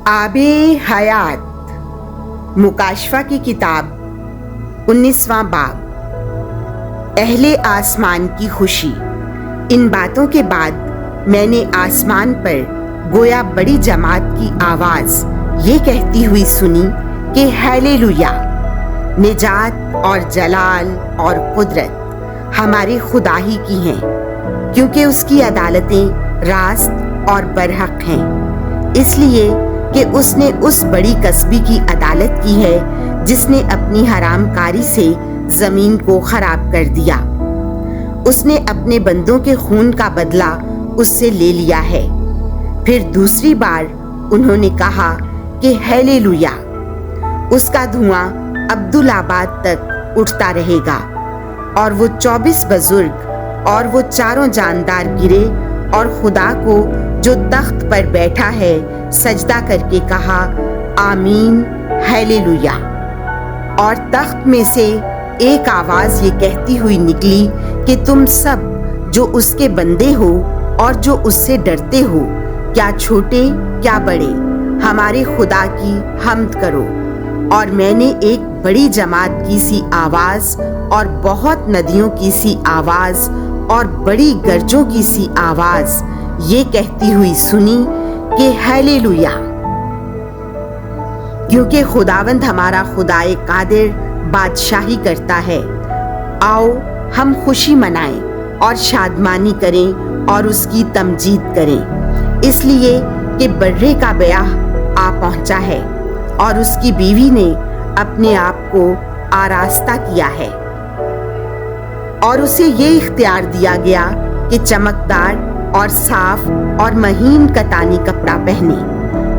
आबे हयात मुकाशफा की किताब 19वां बाब। अहले आसमान की खुशी। इन बातों के बाद मैंने आसमान पर गोया बड़ी जमात की आवाज़ ये कहती हुई सुनी कि हालेलुया, निजात और जलाल और कुदरत हमारे खुदा ही की हैं, क्योंकि उसकी अदालतें रास्त और बरहक हैं, इसलिए कि उसने उस बड़ी कस्बी की अदालत की है जिसने अपनी हरामकारी से ज़मीन को ख़राब कर दिया। उसने अपने बंदों के खून का बदला उससे ले लिया है। फिर दूसरी बार उन्होंने कहा कि हालेलुया, उसका धुआं अब्दुल-आबाद तक उठता रहेगा। और वो 24 बुजुर्ग और वो चारों जानदार गिरे और खुदा को जो तख्त पर बैठा है सजदा करके कहा, आमीन, हालेलुया। और तख्त में से एक आवाज़ ये कहती हुई निकली कि तुम सब जो उसके बंदे हो और जो उससे डरते हो, क्या छोटे क्या बड़े, हमारे खुदा की हम्द करो। और मैंने एक बड़ी जमात की सी आवाज़ और बहुत नदियों की सी आवाज़ और बड़ी गरजों की सी आवाज़ ये कहती हुई सुनी कि हालेलुया, क्योंकि खुदावंद हमारा खुदाए कादिर बादशाही करता है। आओ हम खुशी मनाएं और शादमानी करें और उसकी तमजीद करें, इसलिए कि बर्रे का ब्याह आ पहुंचा है और उसकी बीवी ने अपने आप को आरास्ता किया है। और उसे ये इख्तियार दिया गया कि चमकदार और साफ और महीन कतानी कपड़ा पहने,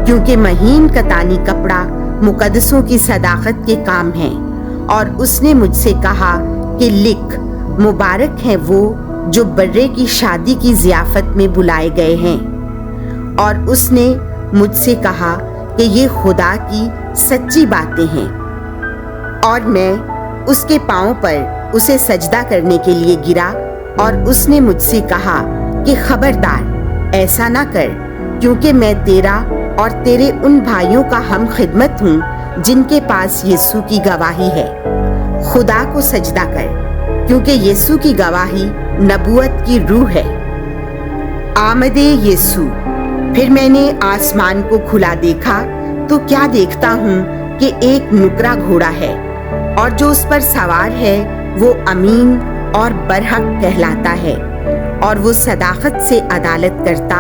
क्योंकि महीन कतानी कपड़ा मुकद्दसों की सदाकत के काम है। और उसने मुझसे कहा कि लिख, मुबारक हैं वो जो बर्रे की शादी की ज़ियाफत में बुलाए गए हैं। और उसने मुझसे कहा कि ये खुदा की सच्ची बातें हैं। और मैं उसके पाँव पर उसे सजदा करने के लिए गिरा और उसने मुझसे कहा कि खबरदार ऐसा ना कर, क्योंकि मैं तेरा और तेरे उन भाइयों का हम खिदमत हूँ जिनके पास यीशु की गवाही है। खुदा को सजदा कर, क्योंकि यीशु की गवाही नबूवत की रूह है। आमदे यीशु। फिर मैंने आसमान को खुला देखा तो क्या देखता हूँ कि एक नुकरा घोड़ा है, और जो उस पर सवार है वो अमीन और बरहक कहलाता है, और वो सदाकत से अदालत करता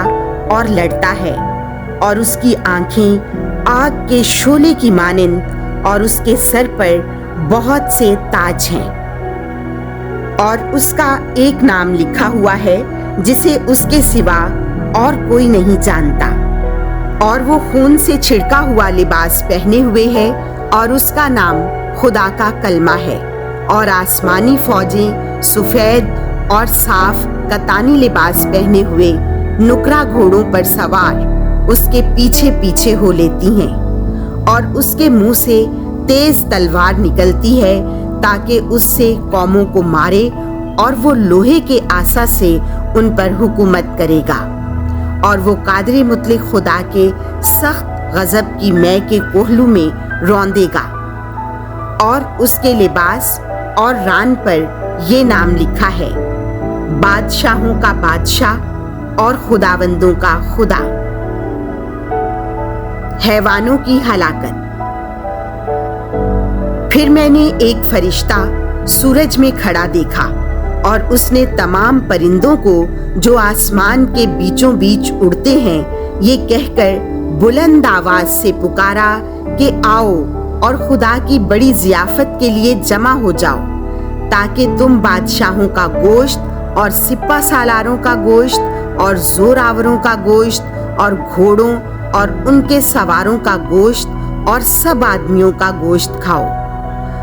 और लड़ता है। और उसकी आंखें आग के शोले की मानिंद और उसके सर पर बहुत से ताज हैं। और उसका एक नाम लिखा हुआ है जिसे उसके सिवा और कोई नहीं जानता। और वो खून से छिड़का हुआ लिबास पहने हुए है और उसका नाम खुदा का कलमा है। और आसमानी फौजें सफ़ेद और साफ कतानी लिबास पहने हुए नुकरा घोड़ों पर सवार उसके पीछे पीछे हो लेती हैं। और उसके मुंह से तेज तलवार निकलती है ताकि उससे कौमों को मारे, और वो लोहे के आसा से उन पर हुकूमत करेगा। और वो कादिर मुतलक खुदा के सख्त गजब की मै के कोहलू में रौंदेगा। और उसके लिबास और रान पर ये नाम लिखा है, बादशाहों का बादशाह और खुदावंदों का खुदा। हैवानों की हलाकत। फिर मैंने एक फरिश्ता सूरज में खड़ा देखा, और उसने तमाम परिंदों को जो आसमान के बीचों बीच उड़ते हैं ये कहकर बुलंद आवाज से पुकारा कि आओ और खुदा की बड़ी ज़ियाफत के लिए जमा हो जाओ, ताकि तुम बादशाहों का गोश्त और सिपा सालारों का गोश्त और जोरावरों का गोश्त और घोड़ों और उनके सवारों का गोश्त और सब आदमियों का गोश्त खाओ,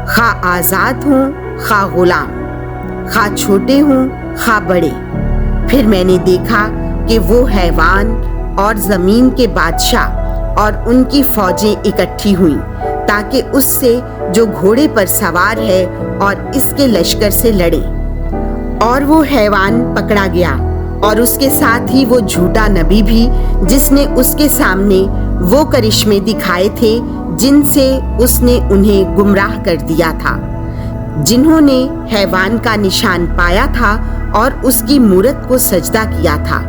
खा आज़ाद हों खा गुलाम, खा छोटे हों खा बड़े। फिर मैंने देखा कि वो हैवान और ज़मीन के बादशाह और उनकी फौजें इकट्ठी हुईं, ताकि उससे जो घोड़े पर सवार है और इसके लश्कर से लड़े। और वो हैवान पकड़ा गया, और उसके साथ ही वो झूठा नबी भी, जिसने उसके सामने وہ کرشمے دکھائے تھے جن سے اس نے انہیں گمراہ کر دیا تھا، جنہوں نے حیوان کا نشان پایا تھا اور اس کی مورت کو سجدہ کیا تھا۔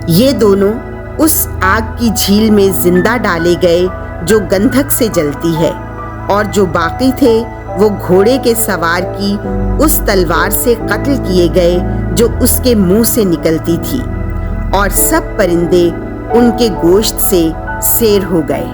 یہ دونوں اس آگ کی جھیل میں زندہ ڈالے گئے جو گندھک سے جلتی ہے، اور جو باقی تھے وہ گھوڑے کے سوار کی اس تلوار سے قتل کیے گئے جو اس کے منہ سے نکلتی تھی، اور سب پرندے ان کے گوشت سے سیر ہو گئے۔